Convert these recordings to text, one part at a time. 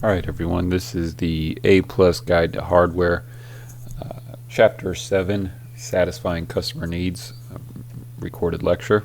Alright everyone, this is the A+ Guide to Hardware, Chapter 7, Satisfying Customer Needs, recorded lecture.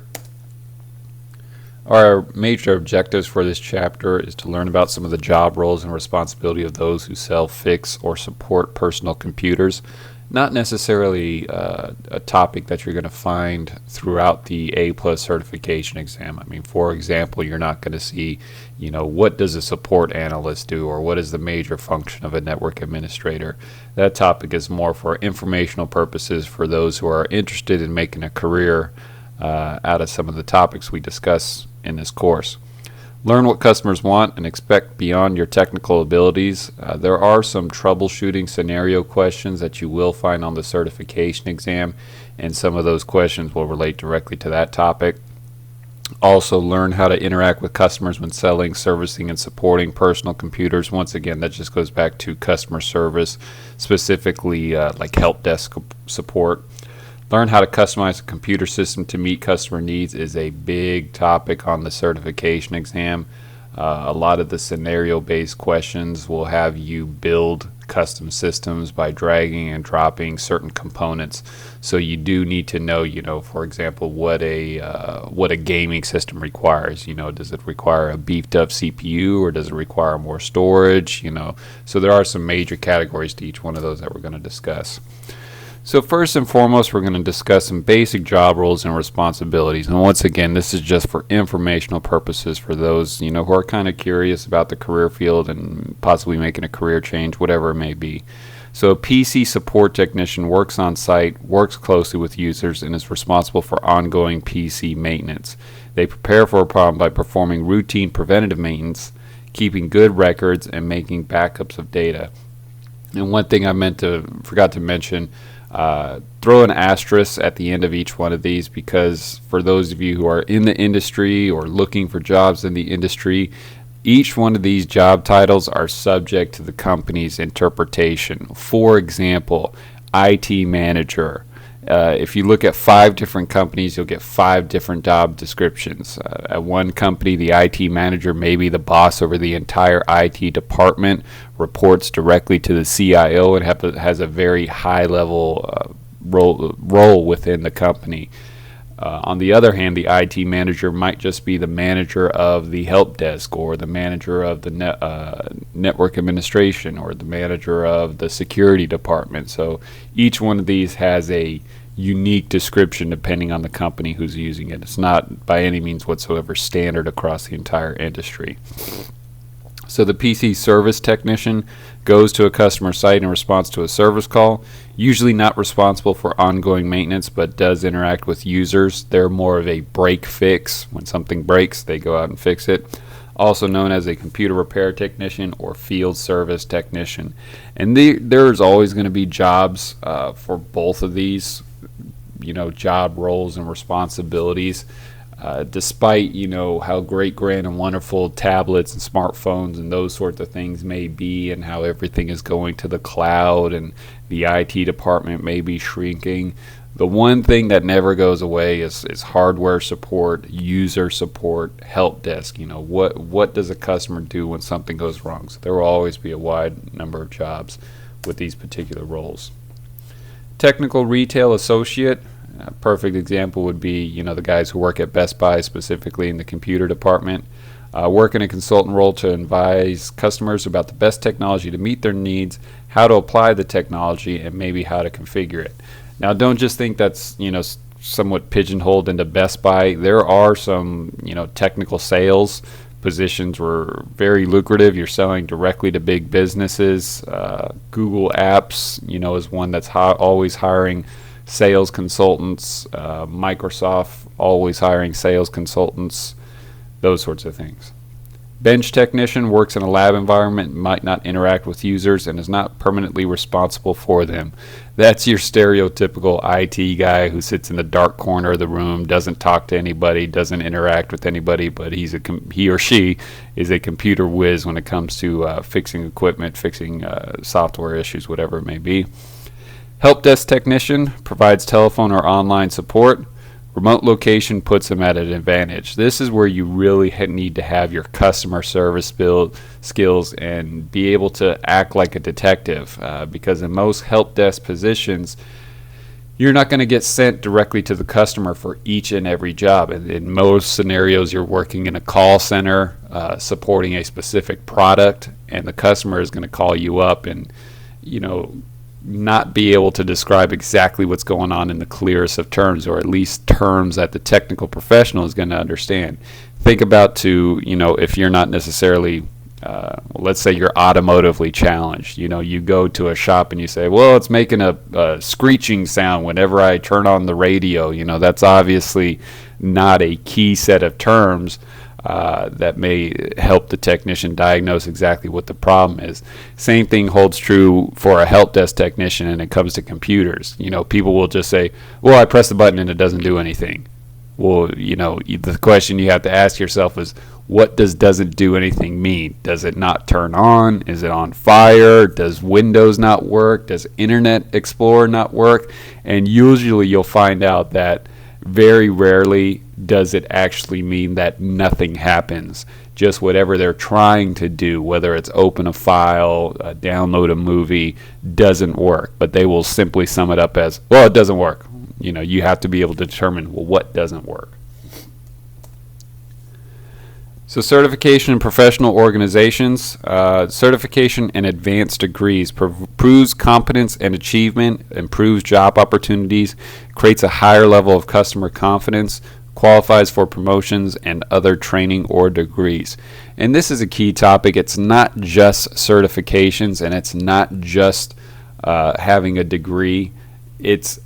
Our major objectives for this chapter is to learn about some of the job roles and responsibility of those who sell, fix, or support personal computers. Not necessarily a topic that you're going to find throughout the A+ certification exam. I mean, for example, you're not going to see, what does a support analyst do, or what is the major function of a network administrator. That topic is more for informational purposes for those who are interested in making a career out of some of the topics we discuss in this course. Learn what customers want and expect beyond your technical abilities. There are some troubleshooting scenario questions that you will find on the certification exam, and some of those questions will relate directly to that topic. Also, learn how to interact with customers when selling, servicing, and supporting personal computers. Once again, that just goes back to customer service, specifically like help desk support. Learn how to customize a computer system to meet customer needs is a big topic on the certification exam. A lot of the scenario-based questions will have you build custom systems by dragging and dropping certain components. So you do need to know, for example, what a gaming system requires. Does it require a beefed up CPU, or does it require more storage? So there are some major categories to each one of those that we're going to discuss. So first and foremost, we're going to discuss some basic job roles and responsibilities. And once again, this is just for informational purposes for those, who are kind of curious about the career field and possibly making a career change, whatever it may be. So a PC support technician works on site, works closely with users, and is responsible for ongoing PC maintenance. They prepare for a problem by performing routine preventative maintenance, keeping good records, and making backups of data. And one thing I forgot to mention, throw an asterisk at the end of each one of these, because for those of you who are in the industry or looking for jobs in the industry, each one of these job titles are subject to the company's interpretation. For example, IT manager. If you look at 5 different companies, you'll get 5 different job descriptions. At one company, the IT manager may be the boss over the entire IT department, reports directly to the CIO, and has a very high-level role within the company. On the other hand, the IT manager might just be the manager of the help desk, or the manager of the network administration, or the manager of the security department. So each one of these has a unique description depending on the company who's using it. It's not by any means whatsoever standard across the entire industry. So the PC service technician goes to a customer site in response to a service call, usually not responsible for ongoing maintenance, but does interact with users. They're more of a break fix. When something breaks, they go out and fix it. Also known as a computer repair technician or field service technician. And there's always going to be jobs for both of these, job roles and responsibilities. Despite how great, grand, and wonderful tablets and smartphones and those sorts of things may be, and how everything is going to the cloud and the IT department may be shrinking, the one thing that never goes away is hardware support, user support, help desk. What does a customer do when something goes wrong? So there will always be a wide number of jobs with these particular roles. Technical retail associate. A perfect example would be, the guys who work at Best Buy, specifically in the computer department. Work in a consultant role to advise customers about the best technology to meet their needs, how to apply the technology, and maybe how to configure it. Now, don't just think that's, somewhat pigeonholed into Best Buy. There are some, technical sales positions were very lucrative. You're selling directly to big businesses. Google Apps, is one that's always hiring sales consultants. Microsoft always hiring sales consultants, those sorts of things. Bench technician works in a lab environment, might not interact with users, and is not permanently responsible for them. That's your stereotypical IT guy who sits in the dark corner of the room, doesn't talk to anybody, doesn't interact with anybody, but he or she is a computer whiz when it comes to fixing equipment, fixing software issues, whatever it may be. Help desk technician provides telephone or online support. Remote location puts them at an advantage. This is where you really need to have your customer service skills and be able to act like a detective, because in most help desk positions, you're not going to get sent directly to the customer for each and every job. And in most scenarios, you're working in a call center supporting a specific product, and the customer is going to call you up and, not be able to describe exactly what's going on in the clearest of terms, or at least terms that the technical professional is going to understand. Think about if you're not necessarily, let's say you're automotively challenged. You go to a shop and you say, well, it's making a screeching sound whenever I turn on the radio. That's obviously not a key set of terms that may help the technician diagnose exactly what the problem is. Same thing holds true for a help desk technician when it comes to computers. People will just say, well, I press the button and it doesn't do anything. Well, the question you have to ask yourself is, what doesn't do anything mean? Does it not turn on? Is it on fire? Does Windows not work? Does Internet Explorer not work? And usually you'll find out that very rarely does it actually mean that nothing happens. Just whatever they're trying to do, whether it's open a file, download a movie, doesn't work. But they will simply sum it up as, well, it doesn't work. You have to be able to determine, well, what doesn't work. So certification in professional organizations, certification and advanced degrees proves competence and achievement, improves job opportunities, creates a higher level of customer confidence, qualifies for promotions and other training or degrees. And this is a key topic. It's not just certifications, and it's not just having a degree. It's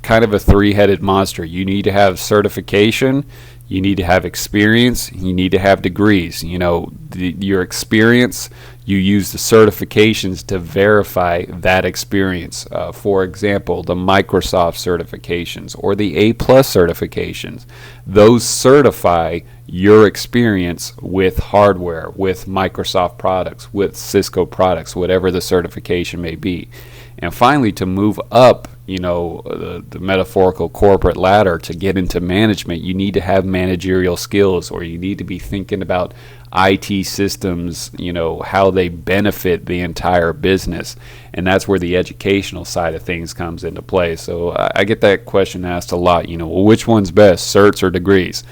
kind of a three-headed monster. You need to have certification, you need to have experience, you need to have degrees. Your experience, you use the certifications to verify that experience. For example, the Microsoft certifications or the A+ certifications. Those certify your experience with hardware, with Microsoft products, with Cisco products, whatever the certification may be. And finally, to move up, the metaphorical corporate ladder to get into management, you need to have managerial skills, or you need to be thinking about IT systems, how they benefit the entire business. And that's where the educational side of things comes into play. So I get that question asked a lot, well, which one's best, certs or degrees?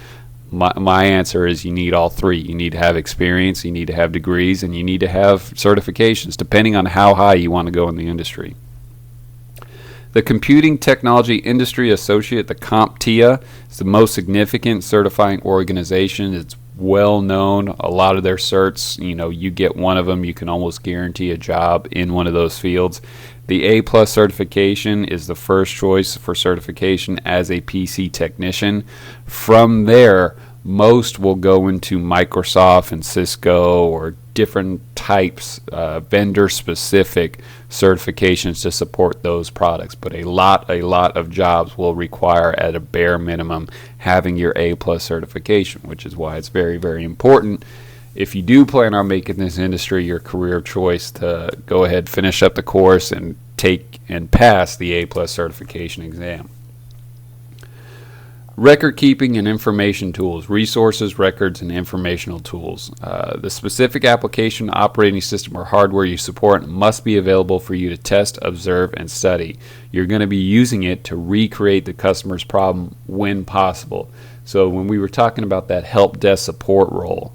My answer is you need all three. You need to have experience, you need to have degrees, and you need to have certifications, depending on how high you want to go in the industry. The Computing Technology Industry Associate, the CompTIA, is the most significant certifying organization. It's well known. A lot of their certs, you get one of them, you can almost guarantee a job in one of those fields. The A+ certification is the first choice for certification as a PC technician. From there, most will go into Microsoft and Cisco or different types, vendor-specific certifications to support those products. But a lot of jobs will require, at a bare minimum, having your A+ certification, which is why it's very, very important, if you do plan on making this industry your career choice, to go ahead, finish up the course, and take and pass the A+ certification exam. Record keeping and information tools, resources, records, and informational tools. The specific application, operating system, or hardware you support must be available for you to test, observe, and study. You're going to be using it to recreate the customer's problem when possible. So when we were talking about that help desk support role,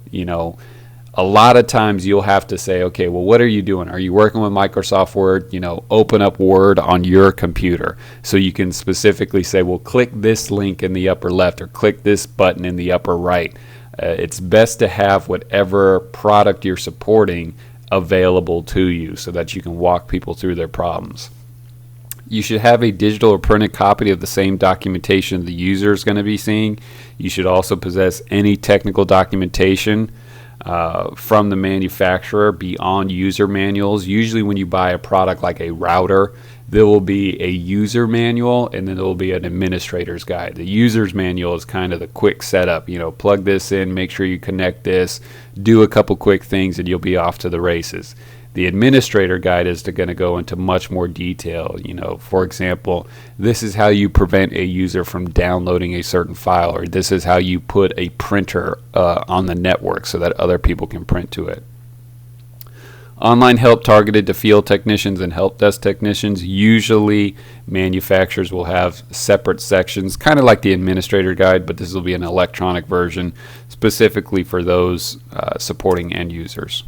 a lot of times you'll have to say, okay, well, what are you doing? Are you working with Microsoft Word? Open up Word on your computer. So you can specifically say, well, click this link in the upper left or click this button in the upper right. It's best to have whatever product you're supporting available to you so that you can walk people through their problems. You should have a digital or printed copy of the same documentation the user is going to be seeing. You should also possess any technical documentation from the manufacturer beyond user manuals. Usually when you buy a product like a router, there will be a user manual, and then there will be an administrator's guide. The user's manual is kind of the quick setup. Plug this in, make sure you connect this, do a couple quick things, and you'll be off to the races. The administrator guide is going to go into much more detail. For example, this is how you prevent a user from downloading a certain file, or this is how you put a printer on the network so that other people can print to it. Online help targeted to field technicians and help desk technicians. Usually manufacturers will have separate sections, kind of like the administrator guide, but this will be an electronic version specifically for those supporting end users.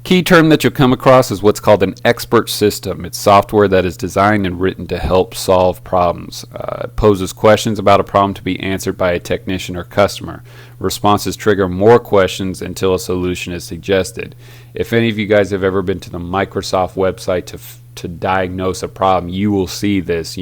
Key term that you'll come across is what's called an expert system. It's software that is designed and written to help solve problems. It poses questions about a problem to be answered by a technician or customer. Responses trigger more questions until a solution is suggested. If any of you guys have ever been to the Microsoft website to diagnose a problem, you will see this.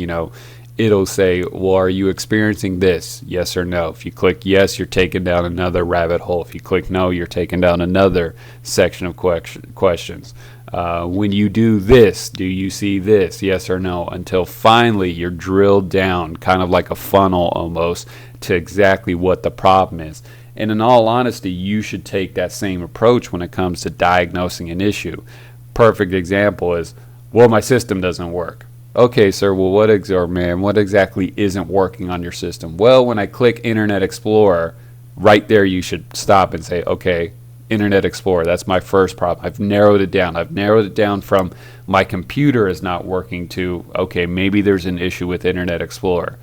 It'll say, well, are you experiencing this? Yes or no. If you click yes, you're taken down another rabbit hole. If you click no, you're taken down another section of questions. When you do this, do you see this? Yes or no. Until finally you're drilled down, kind of like a funnel almost, to exactly what the problem is. And in all honesty, you should take that same approach when it comes to diagnosing an issue. Perfect example is, well, my system doesn't work. Okay, sir, well, what exactly isn't working on your system? Well, when I click Internet Explorer, right there you should stop and say, okay, Internet Explorer, that's my first problem. I've narrowed it down. I've narrowed it down from my computer is not working to, okay, maybe there's an issue with Internet Explorer.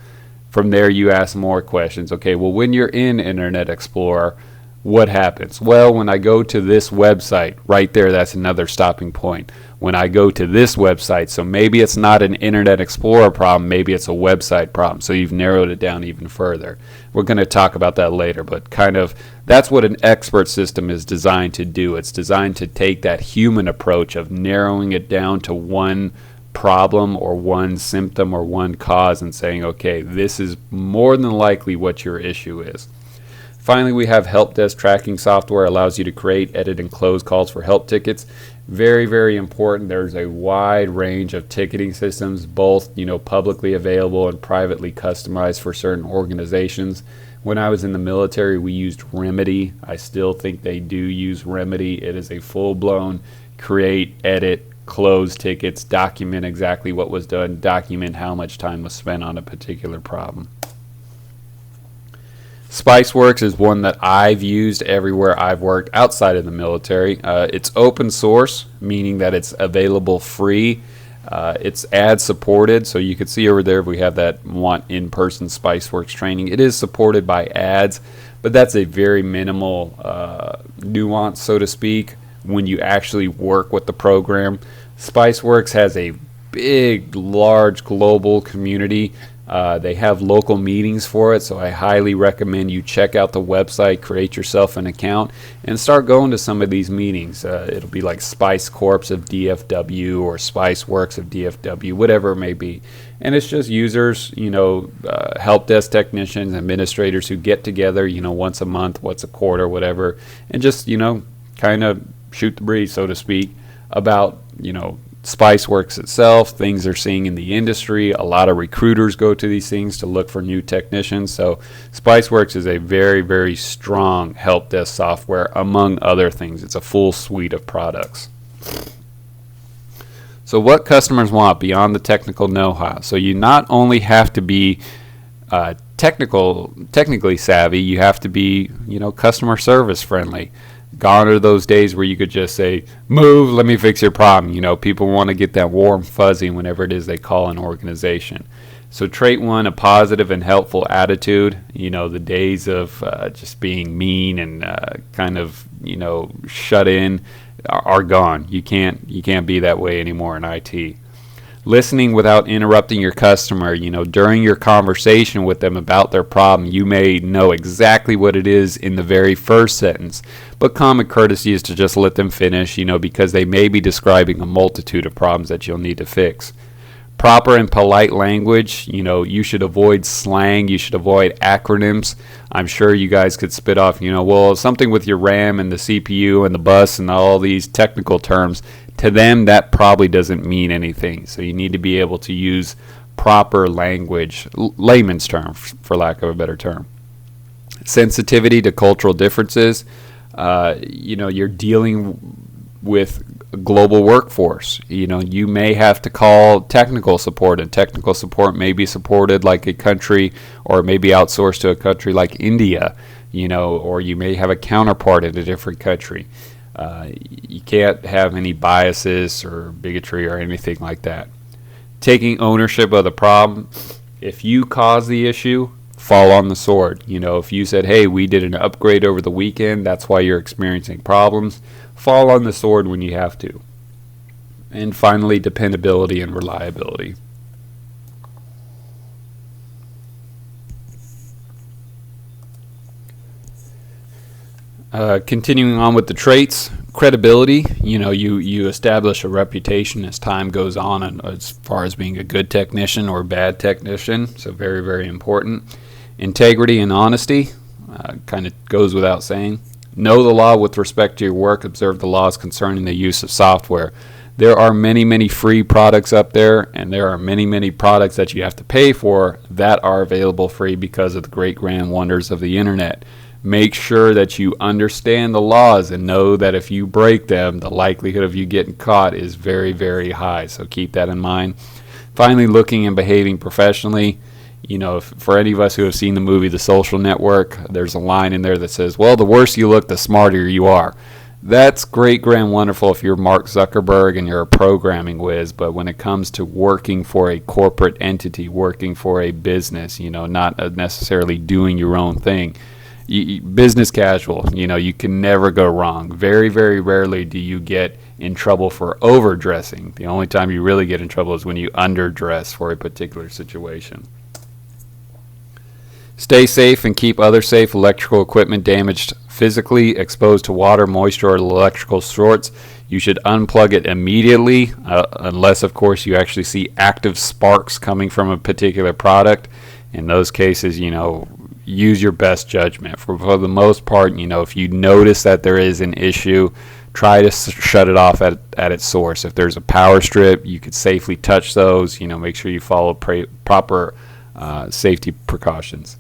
From there, you ask more questions. Okay, well, when you're in Internet Explorer, what happens? Well, when I go to this website, right there, that's another stopping point. When I go to this website, so maybe it's not an Internet Explorer problem, maybe it's a website problem. So you've narrowed it down even further. We're going to talk about that later, but kind of that's what an expert system is designed to do. It's designed to take that human approach of narrowing it down to one problem or one symptom or one cause and saying, okay, this is more than likely what your issue is. Finally, we have help desk tracking software. Allows you to create, edit, and close calls for help tickets. Very, very important. There's a wide range of ticketing systems, both publicly available and privately customized for certain organizations. When I was in the military, we used Remedy. I still think they do use Remedy. It is a full-blown create, edit, close tickets, document exactly what was done, document how much time was spent on a particular problem. SpiceWorks is one that I've used everywhere I've worked outside of the military. It's open source, meaning that it's available free. It's ad supported, so you can see over there if we have that want in-person SpiceWorks training. It is supported by ads, but that's a very minimal nuance, so to speak, when you actually work with the program. SpiceWorks has a big, large global community. They have local meetings for it, so I highly recommend you check out the website, create yourself an account, and start going to some of these meetings. It'll be like Spice Corps of DFW or SpiceWorks of DFW, whatever it may be. And it's just users, help desk technicians, administrators who get together, once a month, once a quarter, whatever, and just, kind of shoot the breeze, so to speak, about, SpiceWorks itself, things they're seeing in the industry. A lot of recruiters go to these things to look for new technicians. So SpiceWorks is a very, very strong help desk software, among other things. It's a full suite of products. So what customers want beyond the technical know-how. So you not only have to be technically savvy, you have to be, customer service friendly. Gone are those days where you could just say, move, let me fix your problem. People want to get that warm fuzzy whenever it is they call an organization. So trait one, a positive and helpful attitude. The days of just being mean and kind of, shut in are gone. You can't be that way anymore in IT. Listening without interrupting your customer. During your conversation with them about their problem, you may know exactly what it is in the very first sentence, but common courtesy is to just let them finish, because they may be describing a multitude of problems that you'll need to fix. Proper and polite language. You should avoid slang. You should avoid acronyms. I'm sure you guys could spit off, well, something with your RAM and the CPU and the bus and all these technical terms. To them, that probably doesn't mean anything. So you need to be able to use proper language, layman's term, for lack of a better term. Sensitivity to cultural differences. You're dealing with a global workforce. You may have to call technical support, and technical support may be supported like a country, or maybe outsourced to a country like India, or you may have a counterpart in a different country. You can't have any biases or bigotry or anything like that. Taking ownership of the problem. If you cause the issue, fall on the sword. If you said, hey, we did an upgrade over the weekend, that's why you're experiencing problems, fall on the sword when you have to. And finally, dependability and reliability. Continuing on with the traits, credibility. You establish a reputation as time goes on, and as far as being a good technician or bad technician, so very, very important. Integrity and honesty, kind of goes without saying. Know the law with respect to your work. Observe the laws concerning the use of software. There are many, many free products up there, and there are many, many products that you have to pay for that are available free because of the great grand wonders of the internet. Make sure that you understand the laws and know that if you break them, the likelihood of you getting caught is very, very high. So keep that in mind. Finally, looking and behaving professionally. For any of us who have seen the movie The Social Network, there's a line in there that says, well, the worse you look, the smarter you are. That's great, grand, wonderful if you're Mark Zuckerberg and you're a programming whiz, but when it comes to working for a corporate entity, working for a business, not necessarily doing your own thing, business casual, you can never go wrong. Very, very rarely do you get in trouble for overdressing. The only time you really get in trouble is when you underdress for a particular situation. Stay safe and keep others safe. Electrical equipment damaged physically, exposed to water, moisture, or electrical shorts, you should unplug it immediately, unless, of course, you actually see active sparks coming from a particular product. In those cases, use your best judgment. For the most part, if you notice that there is an issue, try to shut it off at its source. If there's a power strip, you could safely touch those. Make sure you follow proper safety precautions.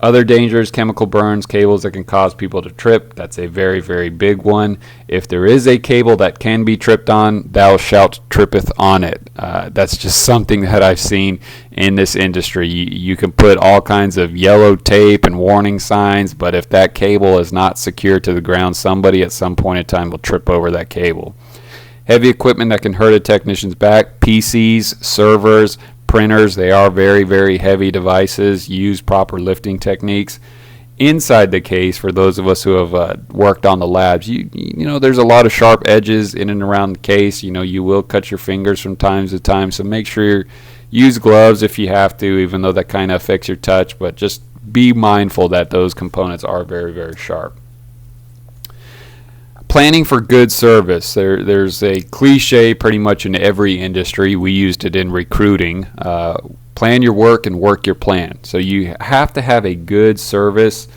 Other dangers, chemical burns, cables that can cause people to trip. That's a very, very big one. If there is a cable that can be tripped on, thou shalt trippeth on it. That's just something that I've seen in this industry. You can put all kinds of yellow tape and warning signs, but if that cable is not secure to the ground, somebody at some point in time will trip over that cable. Heavy equipment that can hurt a technician's back, PCs, servers, printers, they are very, very heavy devices. Use proper lifting techniques. Inside the case, for those of us who have worked on the labs, there's a lot of sharp edges in and around the case. You will cut your fingers from time to time, so make sure you use gloves if you have to, even though that kind of affects your touch, but just be mindful that those components are very, very sharp. Planning for good service. There's a cliche pretty much in every industry. We used it in recruiting. Plan your work and work your plan. So you have to have a good service.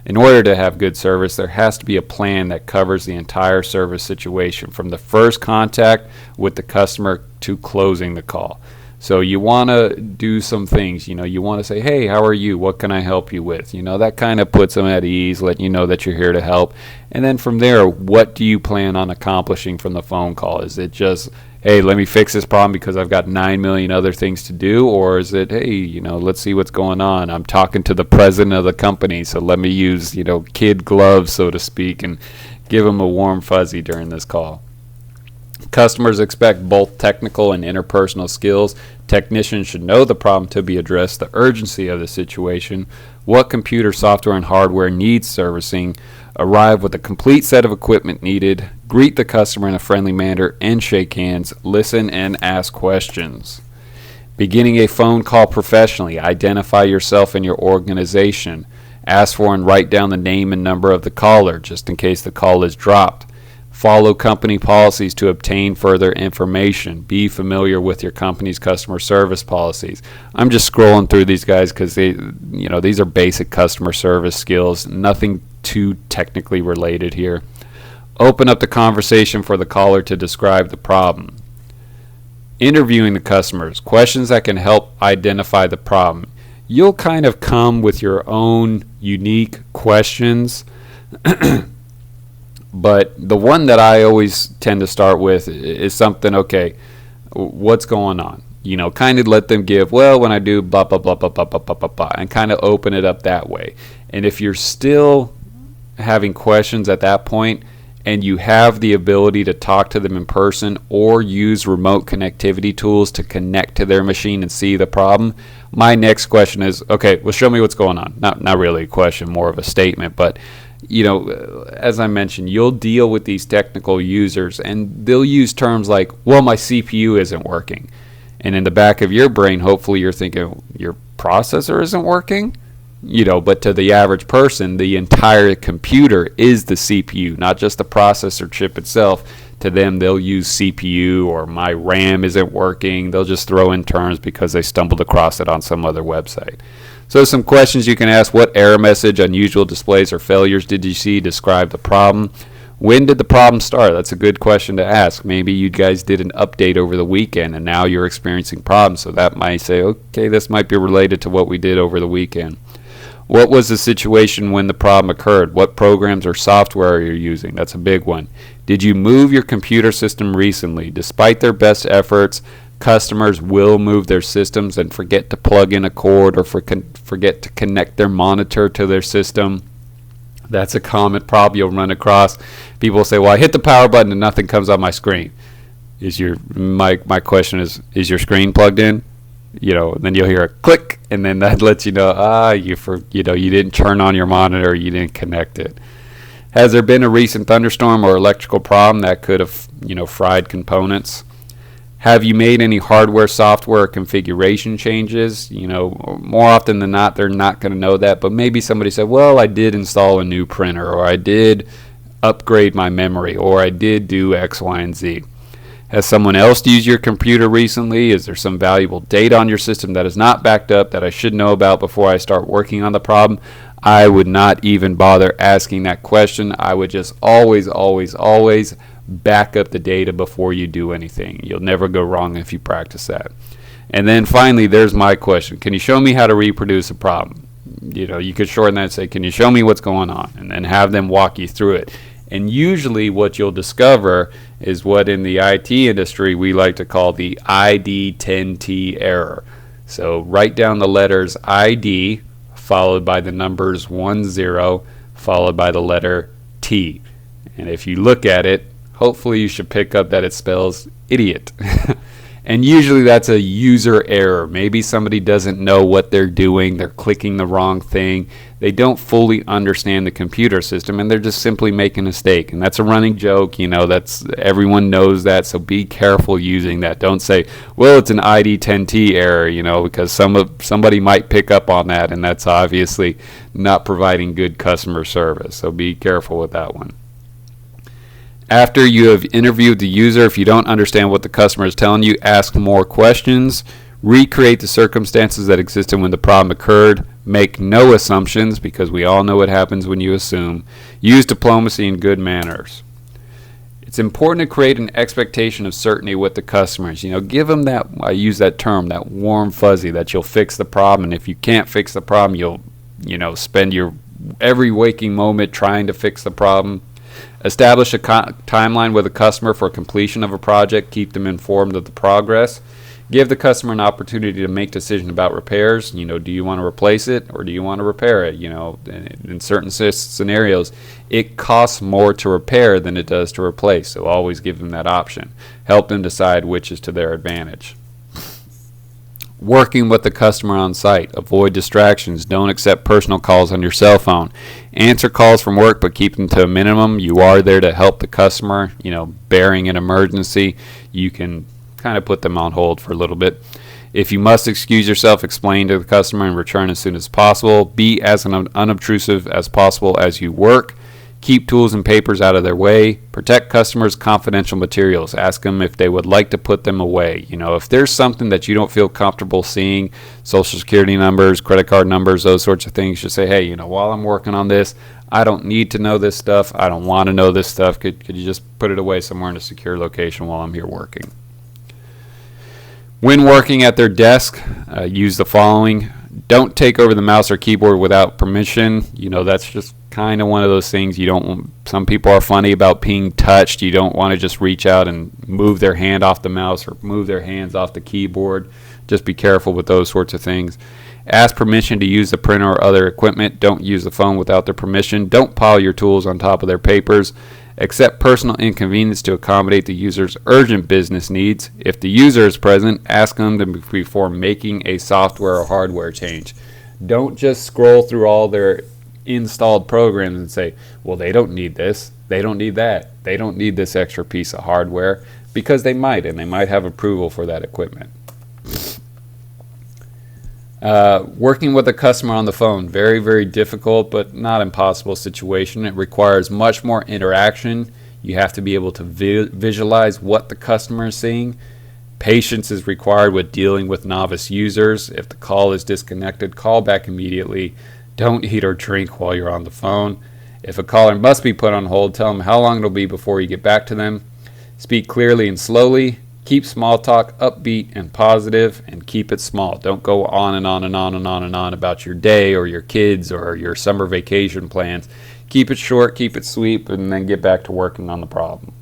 In order to have good service, there has to be a plan that covers the entire service situation, from the first contact with the customer to closing the call. So you want to do some things. You want to say, hey, how are you? What can I help you with? That kind of puts them at ease, letting you know that you're here to help. And then from there, what do you plan on accomplishing from the phone call? Is it just, hey, let me fix this problem because I've got 9 million other things to do? Or is it, hey, let's see what's going on. I'm talking to the president of the company, so let me use, kid gloves, so to speak, and give them a warm fuzzy during this call. Customers expect both technical and interpersonal skills. Technicians should know the problem to be addressed, the urgency of the situation, what computer software and hardware needs servicing, arrive with a complete set of equipment needed, greet the customer in a friendly manner, and shake hands, listen, and ask questions. Beginning a phone call professionally, identify yourself and your organization. Ask for and write down the name and number of the caller, just in case the call is dropped. Follow company policies to obtain further information. Be familiar with your company's customer service policies. I'm just scrolling through these guys because these are basic customer service skills, nothing too technically related here. Open up the conversation for the caller to describe the problem. Interviewing the customers, questions that can help identify the problem. You'll kind of come with your own unique questions. But the one that I always tend to start with is something, okay, what's going on? Kind of let them give, well, when I do blah, blah, blah, blah, blah, blah, blah, blah, blah, and kind of open it up that way. And if you're still having questions at that point and you have the ability to talk to them in person or use remote connectivity tools to connect to their machine and see the problem, my next question is, okay, well, show me what's going on. Not really a question, more of a statement, but as I mentioned, you'll deal with these technical users and they'll use terms like, well, my CPU isn't working. And in the back of your brain, hopefully you're thinking your processor isn't working, but to the average person, the entire computer is the CPU, not just the processor chip itself. To them, they'll use CPU or my RAM isn't working. They'll just throw in terms because they stumbled across it on some other website. So some questions you can ask: what error message, unusual displays, or failures did you see? Describe the problem. When did the problem start? That's a good question to ask. Maybe you guys did an update over the weekend and now you're experiencing problems. So that might say, okay, this might be related to what we did over the weekend. What was the situation when the problem occurred? What programs or software are you using? That's a big one. Did you move your computer system recently? Despite their best efforts, customers will move their systems and forget to plug in a cord or forget to connect their monitor to their system. That's a common problem you'll run across. People say, well, I hit the power button and nothing comes on my screen. My question is your screen plugged in? Then you'll hear a click, and then that lets you know, you didn't turn on your monitor, you didn't connect it. Has there been a recent thunderstorm or electrical problem that could have, fried components? Have you made any hardware, software, configuration changes? More often than not, they're not going to know that, but maybe somebody said, well, I did install a new printer, or I did upgrade my memory, or I did do X, Y, and Z. Has someone else used your computer recently? Is there some valuable data on your system that is not backed up that I should know about before I start working on the problem? I would not even bother asking that question. I would just always back up the data before you do anything. You'll never go wrong if you practice that. And then finally, there's my question. Can you show me how to reproduce a problem? You could shorten that and say, can you show me what's going on? And then have them walk you through it. And usually what you'll discover is what in the IT industry we like to call the ID10T error. So write down the letters ID followed by the numbers 10 followed by the letter T. And if you look at it, hopefully you should pick up that it spells idiot. And usually that's a user error. Maybe somebody doesn't know what they're doing. They're clicking the wrong thing. They don't fully understand the computer system, and they're just simply making a mistake. And that's a running joke. That's everyone knows that. So be careful using that. Don't say, well, it's an ID10T error, because somebody might pick up on that, and that's obviously not providing good customer service. So be careful with that one. After you have interviewed the user, if you don't understand what the customer is telling you, ask more questions. Recreate the circumstances that existed when the problem occurred. Make no assumptions, because we all know what happens when you assume. Use diplomacy and good manners. It's important to create an expectation of certainty with the customers. Give them that, I use that term, that warm fuzzy, that you'll fix the problem. And if you can't fix the problem, you'll spend your every waking moment trying to fix the problem. Establish a timeline with a customer for completion of a project. Keep them informed of the progress. Give the customer an opportunity to make decisions about repairs. Do you want to replace it or do you want to repair it? In certain scenarios, it costs more to repair than it does to replace. So always give them that option. Help them decide which is to their advantage. Working with the customer on site. Avoid distractions. Don't accept personal calls on your cell phone. Answer calls from work, but keep them to a minimum. You are there to help the customer. Bearing an emergency, you can kind of put them on hold for a little bit. If you must excuse yourself, explain to the customer and return as soon as possible. Be as unobtrusive as possible as you work. Keep tools and papers out of their way. Protect customers' confidential materials. Ask them if they would like to put them away. If there's something that you don't feel comfortable seeing, social security numbers, credit card numbers, those sorts of things, just say, hey, while I'm working on this, I don't need to know this stuff. I don't want to know this stuff. Could you just put it away somewhere in a secure location while I'm here working? When working at their desk, use the following. Don't take over the mouse or keyboard without permission. That's just kind of one of those things you don't want. Some people are funny about being touched. You don't want to just reach out and move their hand off the mouse or move their hands off the keyboard. Just be careful with those sorts of things. Ask permission to use the printer or other equipment. Don't use the phone without their permission. Don't pile your tools on top of their papers. Accept personal inconvenience to accommodate the user's urgent business needs. If the user is present, ask them before making a software or hardware change. Don't just scroll through all their installed programs and say, well, they don't need this, they don't need that, they don't need this extra piece of hardware, because they might, and they might have approval for that equipment. Working with a customer on the phone, very, very difficult but not impossible situation. It requires much more interaction. You have to be able to visualize what the customer is seeing. Patience is required with dealing with novice users. If the call is disconnected, call back immediately. Don't eat or drink while you're on the phone. If a caller must be put on hold, tell them how long it'll be before you get back to them. Speak clearly and slowly. Keep small talk upbeat and positive, and keep it small. Don't go on and on and on and on and on about your day or your kids or your summer vacation plans. Keep it short, keep it sweet, and then get back to working on the problem.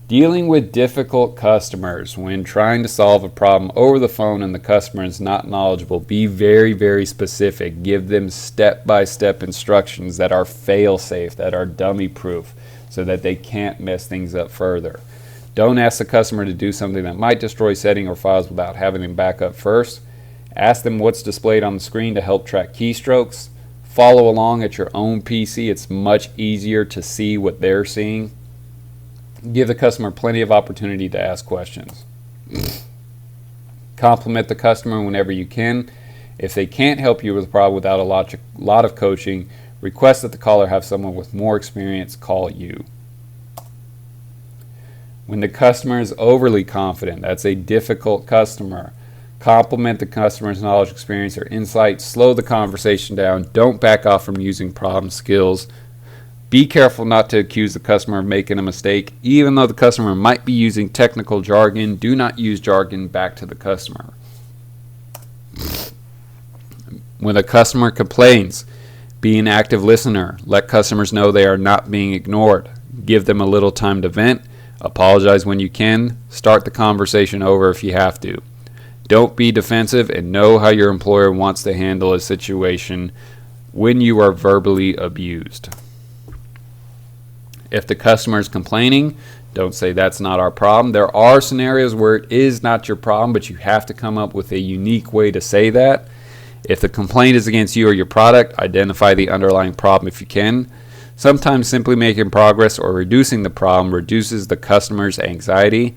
Dealing with difficult customers. When trying to solve a problem over the phone and the customer is not knowledgeable, be very, very specific. Give them step-by-step instructions that are fail-safe, that are dummy-proof, so that they can't mess things up further. Don't ask the customer to do something that might destroy settings or files without having them back up first. Ask them what's displayed on the screen to help track keystrokes. Follow along at your own PC. It's much easier to see what they're seeing. Give the customer plenty of opportunity to ask questions. Compliment the customer whenever you can. If they can't help you with a problem without a lot of coaching, request that the caller have someone with more experience call you. When the customer is overly confident, that's a difficult customer. Compliment the customer's knowledge, experience, or insight. Slow the conversation down. Don't back off from using problem skills. Be careful not to accuse the customer of making a mistake. Even though the customer might be using technical jargon, do not use jargon back to the customer. When a customer complains, be an active listener. Let customers know they are not being ignored. Give them a little time to vent. Apologize when you can. Start the conversation over if you have to. Don't be defensive, and know how your employer wants to handle a situation when you are verbally abused. If the customer is complaining, don't say that's not our problem. There are scenarios where it is not your problem, but you have to come up with a unique way to say that. If the complaint is against you or your product, identify the underlying problem if you can. Sometimes simply making progress or reducing the problem reduces the customer's anxiety.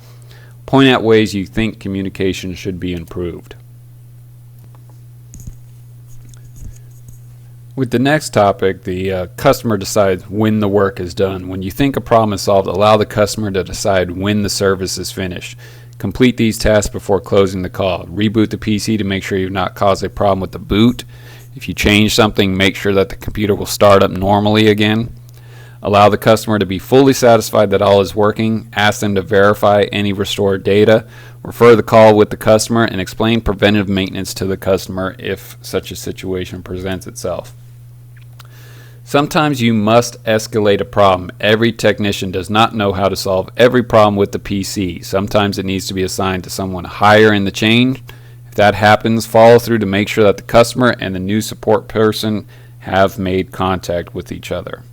Point out ways you think communication should be improved. With the next topic, the customer decides when the work is done. When you think a problem is solved, allow the customer to decide when the service is finished. Complete these tasks before closing the call. Reboot the PC to make sure you've not caused a problem with the boot. If you change something, make sure that the computer will start up normally again. Allow the customer to be fully satisfied that all is working. Ask them to verify any restored data. Refer the call with the customer and explain preventive maintenance to the customer if such a situation presents itself. Sometimes you must escalate a problem. Every technician does not know how to solve every problem with the PC. Sometimes it needs to be assigned to someone higher in the chain. If that happens, follow through to make sure that the customer and the new support person have made contact with each other.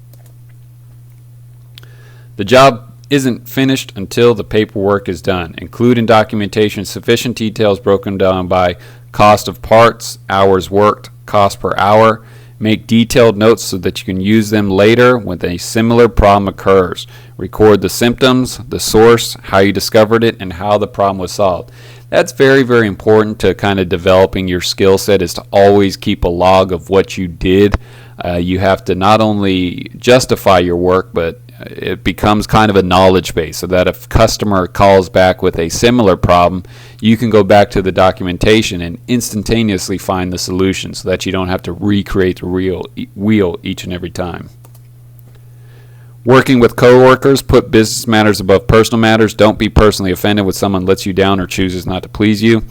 The job isn't finished until the paperwork is done. Include in documentation sufficient details broken down by cost of parts, hours worked, cost per hour. Make detailed notes so that you can use them later when a similar problem occurs. Record the symptoms, the source, how you discovered it, and how the problem was solved. That's very, very important to kind of developing your skill set, is to always keep a log of what you did. You have to not only justify your work, but it becomes kind of a knowledge base, so that if a customer calls back with a similar problem, you can go back to the documentation and instantaneously find the solution, so that you don't have to recreate the wheel each and every time. Working with coworkers, put business matters above personal matters. Don't be personally offended when someone lets you down or chooses not to please you.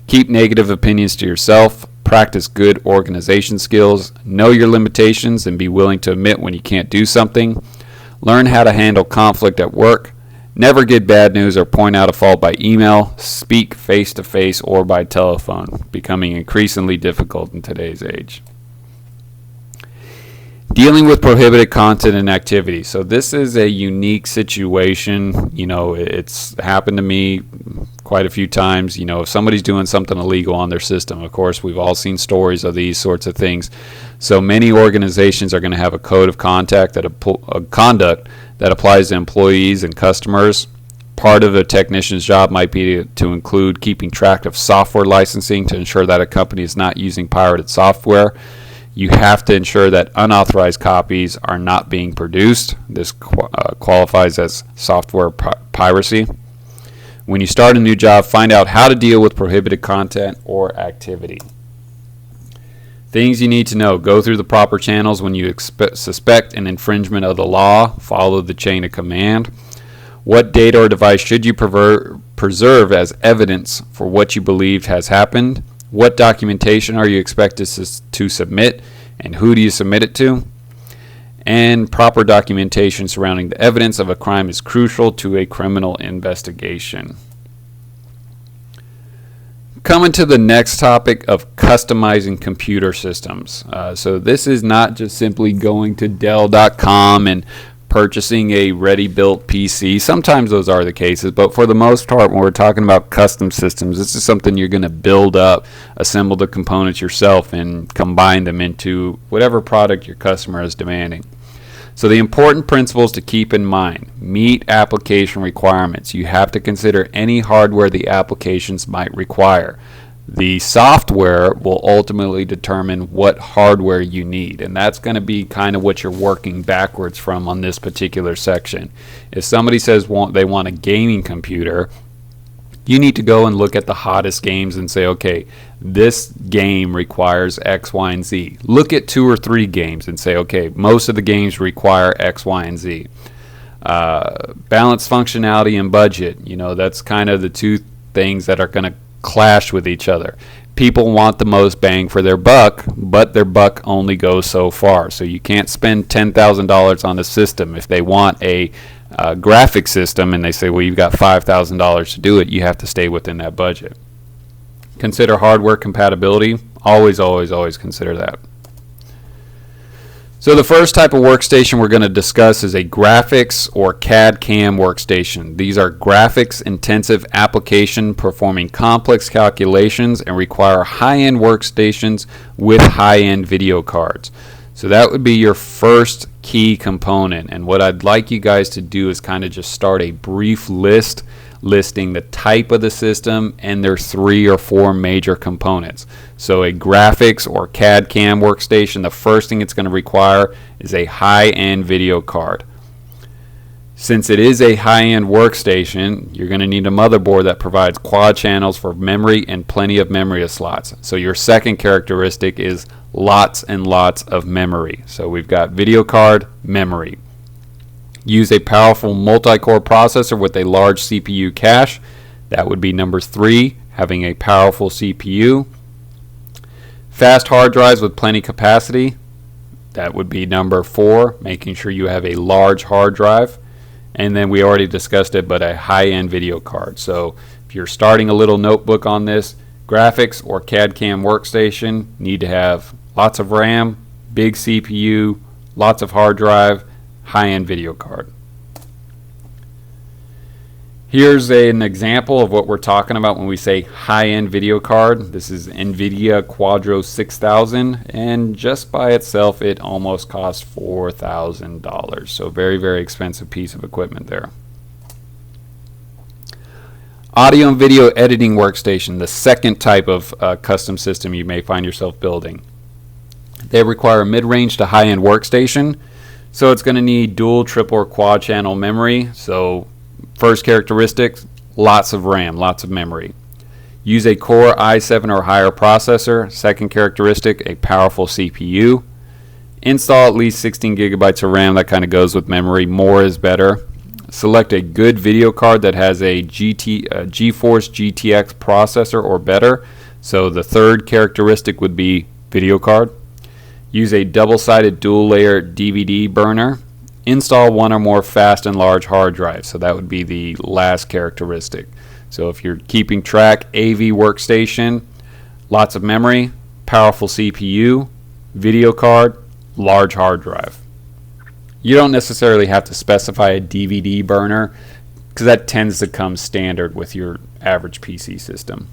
Keep negative opinions to yourself. Practice good organization skills. Know your limitations and be willing to admit when you can't do something. Learn how to handle conflict at work. Never get bad news or point out a fault by email. Speak face-to-face or by telephone, becoming increasingly difficult in today's age. Dealing with prohibited content and activity. So this is a unique situation. You know, it's happened to me quite a few times. You know, if somebody's doing something illegal on their system, of course, we've all seen stories of these sorts of things. So many organizations are going to have a code of conduct that applies to employees and customers. Part of a technician's job might be to include keeping track of software licensing to ensure that a company is not using pirated software. You have to ensure that unauthorized copies are not being produced. This qualifies as software piracy. When you start a new job, find out how to deal with prohibited content or activity. Things you need to know. Go through the proper channels when you suspect an infringement of the law. Follow the chain of command. What data or device should you preserve as evidence for what you believed has happened? What documentation are you expected to submit, and who do you submit it to? And proper documentation surrounding the evidence of a crime is crucial to a criminal investigation. Coming to the next topic of customizing computer systems. So this is not just simply going to Dell.com and purchasing a ready-built PC. Sometimes those are the cases, but for the most part, when we're talking about custom systems, this is something you're going to build up, assemble the components yourself, and combine them into whatever product your customer is demanding. So the important principles to keep in mind: meet application requirements. You have to consider any hardware the applications might require. The software will ultimately determine what hardware you need, and that's going to be kind of what you're working backwards from on this particular section. If somebody says they want a gaming computer, you need to go and look at the hottest games and say, okay, this game requires X, Y, and Z. Look at 2 or 3 games and say, okay, most of the games require X, Y, and Z. Balance functionality and budget. You know, that's kind of the two things that are going to clash with each other. People want the most bang for their buck, but their buck only goes so far. So you can't spend $10,000 on a system. If they want a graphic system and they say, well, you've got $5,000 to do it, you have to stay within that budget. Consider hardware compatibility. Always, always, always consider that. So the first type of workstation we're going to discuss is a graphics or CAD/CAM workstation. These are graphics-intensive application performing complex calculations and require high-end workstations with high-end video cards. So that would be your first key component. And what I'd like you guys to do is kind of just start a brief list listing the type of the system and their 3 or 4 major components. So a graphics or CAD/CAM workstation, the first thing it's going to require is a high-end video card. Since it is a high-end workstation, you're going to need a motherboard that provides quad channels for memory and plenty of memory slots. So your second characteristic is lots and lots of memory. So we've got video card, memory. Use a powerful multi-core processor with a large CPU cache. That would be number 3, having a powerful CPU. Fast hard drives with plenty capacity. That would be number 4, making sure you have a large hard drive. And then we already discussed it, but a high-end video card. So if you're starting a little notebook on this, graphics or CAD/CAM workstation need to have lots of RAM, big CPU, lots of hard drive, high-end video card. Here's an example of what we're talking about when we say high-end video card. This is NVIDIA Quadro 6000, and just by itself it almost costs $4,000. So very, very expensive piece of equipment there. Audio and video editing workstation, the second type of custom system you may find yourself building. They require a mid-range to high-end workstation, so it's going to need dual, triple, or quad channel memory. So first characteristic, lots of RAM, lots of memory. Use a Core i7 or higher processor. Second characteristic, a powerful CPU. Install at least 16 gigabytes of RAM. That kind of goes with memory. More is better. Select a good video card that has a GeForce GTX processor or better. So the third characteristic would be video card. Use a double-sided dual-layer DVD burner. Install one or more fast and large hard drives. So that would be the last characteristic. So if you're keeping track, AV workstation, lots of memory, powerful CPU, video card, large hard drive. You don't necessarily have to specify a DVD burner because that tends to come standard with your average PC system.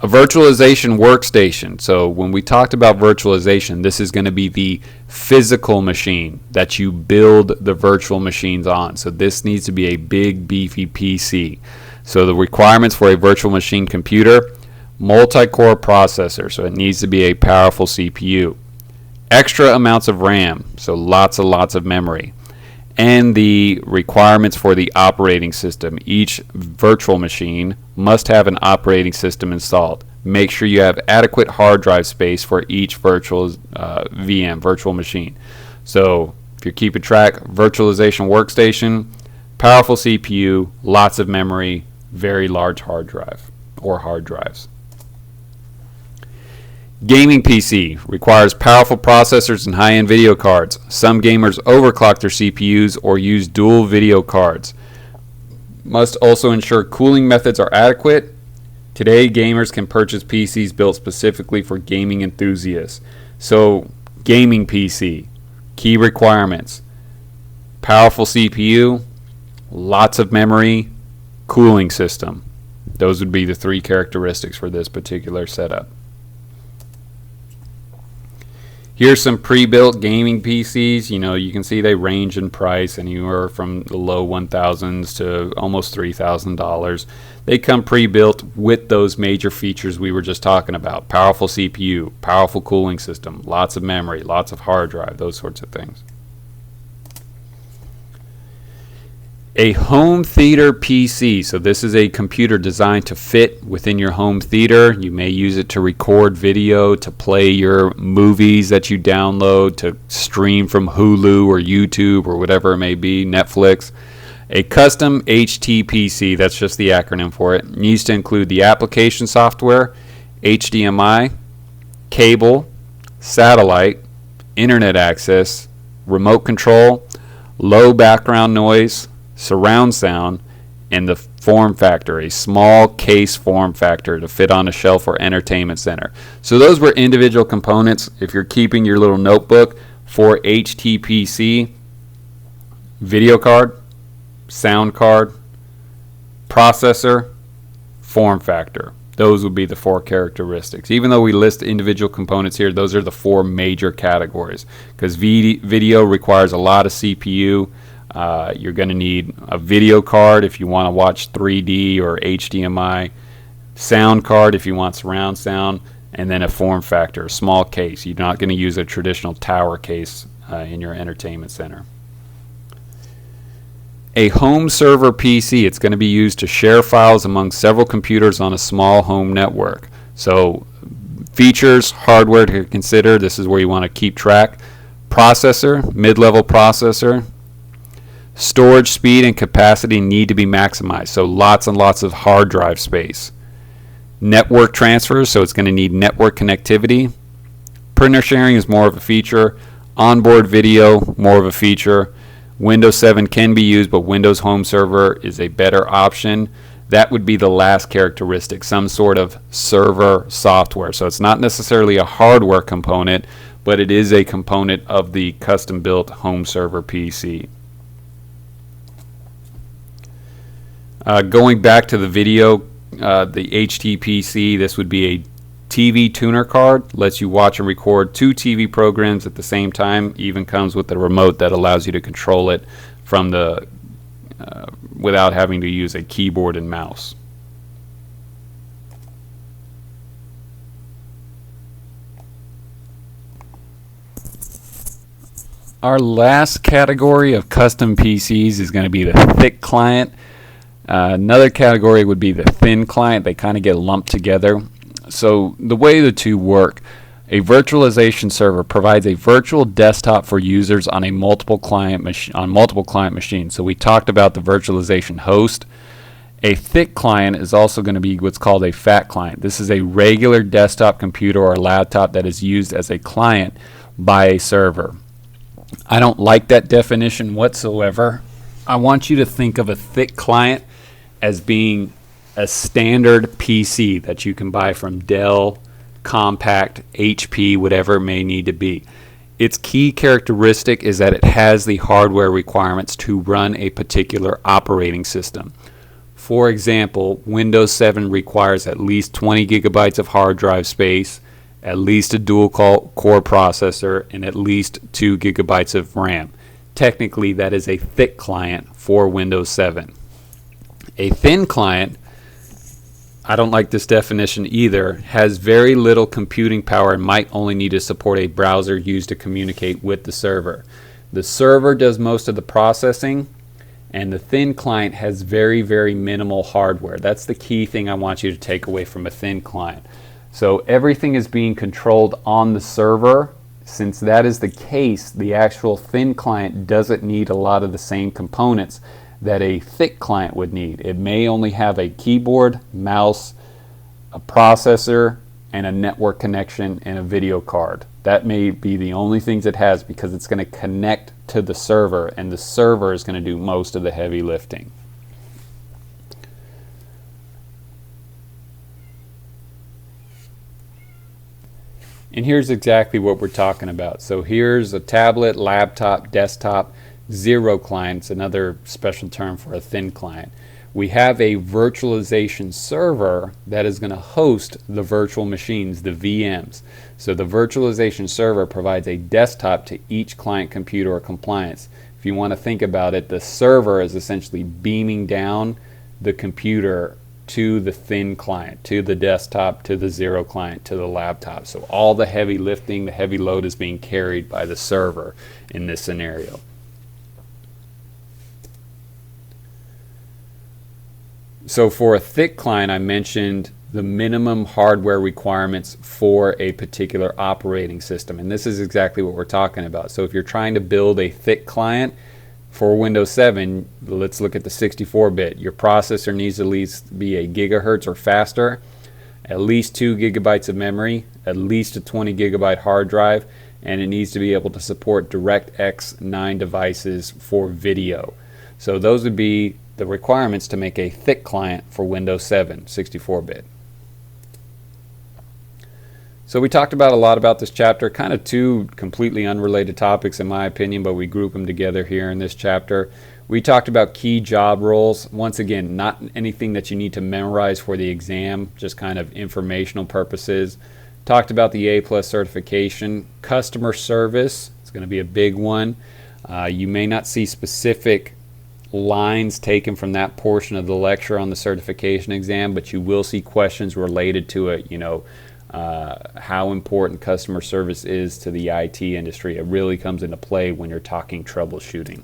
A virtualization workstation. So when we talked about virtualization, this is going to be the physical machine that you build the virtual machines on. So this needs to be a big, beefy PC. So the requirements for a virtual machine computer, multi-core processor, so it needs to be a powerful CPU. Extra amounts of RAM, so lots and lots of memory. And the requirements for the operating system. Each virtual machine must have an operating system installed. Make sure you have adequate hard drive space for each virtual virtual machine. So if you're keeping track, virtualization workstation, powerful CPU, lots of memory, very large hard drive or hard drives. Gaming PC requires powerful processors and high-end video cards. Some gamers overclock their CPUs or use dual video cards. Must also ensure cooling methods are adequate. Today, gamers can purchase PCs built specifically for gaming enthusiasts. So, gaming PC, key requirements: powerful CPU, lots of memory, cooling system. Those would be the three characteristics for this particular setup. Here's some pre-built gaming PCs. You can see they range in price anywhere from the low 1,000s to almost $3,000. They come pre-built with those major features we were just talking about. Powerful CPU, powerful cooling system, lots of memory, lots of hard drive, those sorts of things. A home theater PC. So this is a computer designed to fit within your home theater. You may use it to record video, to play your movies that you download, to stream from Hulu or YouTube or whatever it may be, Netflix. A custom HTPC, that's just the acronym for it, needs to include the application software, HDMI, cable, satellite, internet access, remote control, low background noise, surround sound, and the form factor, a small case form factor to fit on a shelf or entertainment center. So those were individual components. If you're keeping your little notebook for HTPC, video card, sound card, processor, form factor. Those would be the four characteristics. Even though we list individual components here, those are the four major categories, because video requires a lot of CPU. You're going to need a video card if you want to watch 3D or HDMI, sound card if you want surround sound, and then a form factor, a small case. You're not going to use a traditional tower case in your entertainment center. A home server PC, it's going to be used to share files among several computers on a small home network. So features, hardware to consider, this is where you want to keep track. Processor, mid-level processor. Storage speed and capacity need to be maximized, so lots and lots of hard drive space. Network transfers, so it's going to need network connectivity. Printer sharing is more of a feature. Onboard video, more of a feature. Windows 7 can be used, but Windows Home Server is a better option. That would be the last characteristic, some sort of server software. So it's not necessarily a hardware component, but it is a component of the custom-built home server PC. Going back to the video, the HTPC, this would be a TV tuner card. Lets you watch and record 2 TV programs at the same time. Even comes with a remote that allows you to control it from the without having to use a keyboard and mouse. Our last category of custom PCs is going to be the thick client. Another category would be the thin client. They kind of get lumped together. So the way the two work, a virtualization server provides a virtual desktop for users on a multiple client machines. So we talked about the virtualization host. A thick client is also going to be what's called a fat client. This is a regular desktop computer or laptop that is used as a client by a server. I don't like that definition whatsoever. I want you to think of a thick client as being a standard PC that you can buy from Dell, Compaq, HP, whatever it may need to be. Its key characteristic is that it has the hardware requirements to run a particular operating system. For example, Windows 7 requires at least 20 gigabytes of hard drive space, at least a dual core processor, and at least 2 gigabytes of RAM. Technically, that is a thick client for Windows 7. A thin client, I don't like this definition either, has very little computing power and might only need to support a browser used to communicate with the server. The server does most of the processing, and the thin client has very, very minimal hardware. That's the key thing I want you to take away from a thin client. So everything is being controlled on the server. Since that is the case, the actual thin client doesn't need a lot of the same components that a thick client would need. It may only have a keyboard, mouse, a processor, and a network connection and a video card. That may be the only things it has because it's going to connect to the server, and the server is going to do most of the heavy lifting. And here's exactly what we're talking about. So here's a tablet, laptop, desktop, zero client. It's another special term for a thin client. We have a virtualization server that is going to host the virtual machines, the VMs. So the virtualization server provides a desktop to each client computer or compliance. If you want to think about it, the server is essentially beaming down the computer to the thin client, to the desktop, to the zero client, to the laptop. So all the heavy lifting, the heavy load is being carried by the server in this scenario. So for a thick client, I mentioned the minimum hardware requirements for a particular operating system. And this is exactly what we're talking about. So if you're trying to build a thick client for Windows 7, let's look at the 64-bit. Your processor needs to at least be a gigahertz or faster, at least 2 gigabytes of memory, at least a 20 gigabyte hard drive, and it needs to be able to support DirectX 9 devices for video. So those would be the requirements to make a thick client for Windows 7 64-bit. So we talked about a lot about this chapter, kind of two completely unrelated topics in my opinion, but we group them together here in this chapter. We talked about key job roles. Once again, not anything that you need to memorize for the exam, just kind of informational purposes. Talked about the A+ certification. Customer service, it's going to be a big one. You may not see specific lines taken from that portion of the lecture on the certification exam, but you will see questions related to it, how important customer service is to the IT industry. It really comes into play when you're talking troubleshooting.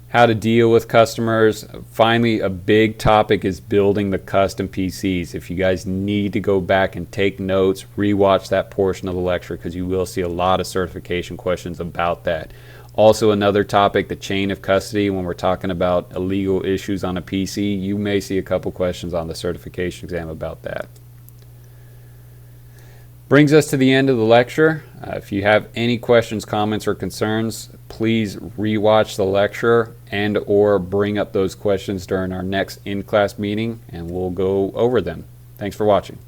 How to deal with customers. Finally, a big topic is building the custom PCs. If you guys need to go back and take notes, rewatch that portion of the lecture because you will see a lot of certification questions about that. Also, another topic, the chain of custody. When we're talking about illegal issues on a PC, you may see a couple questions on the certification exam about that. Brings us to the end of the lecture. If you have any questions, comments, or concerns, please rewatch the lecture and or bring up those questions during our next in-class meeting, and we'll go over them. Thanks for watching.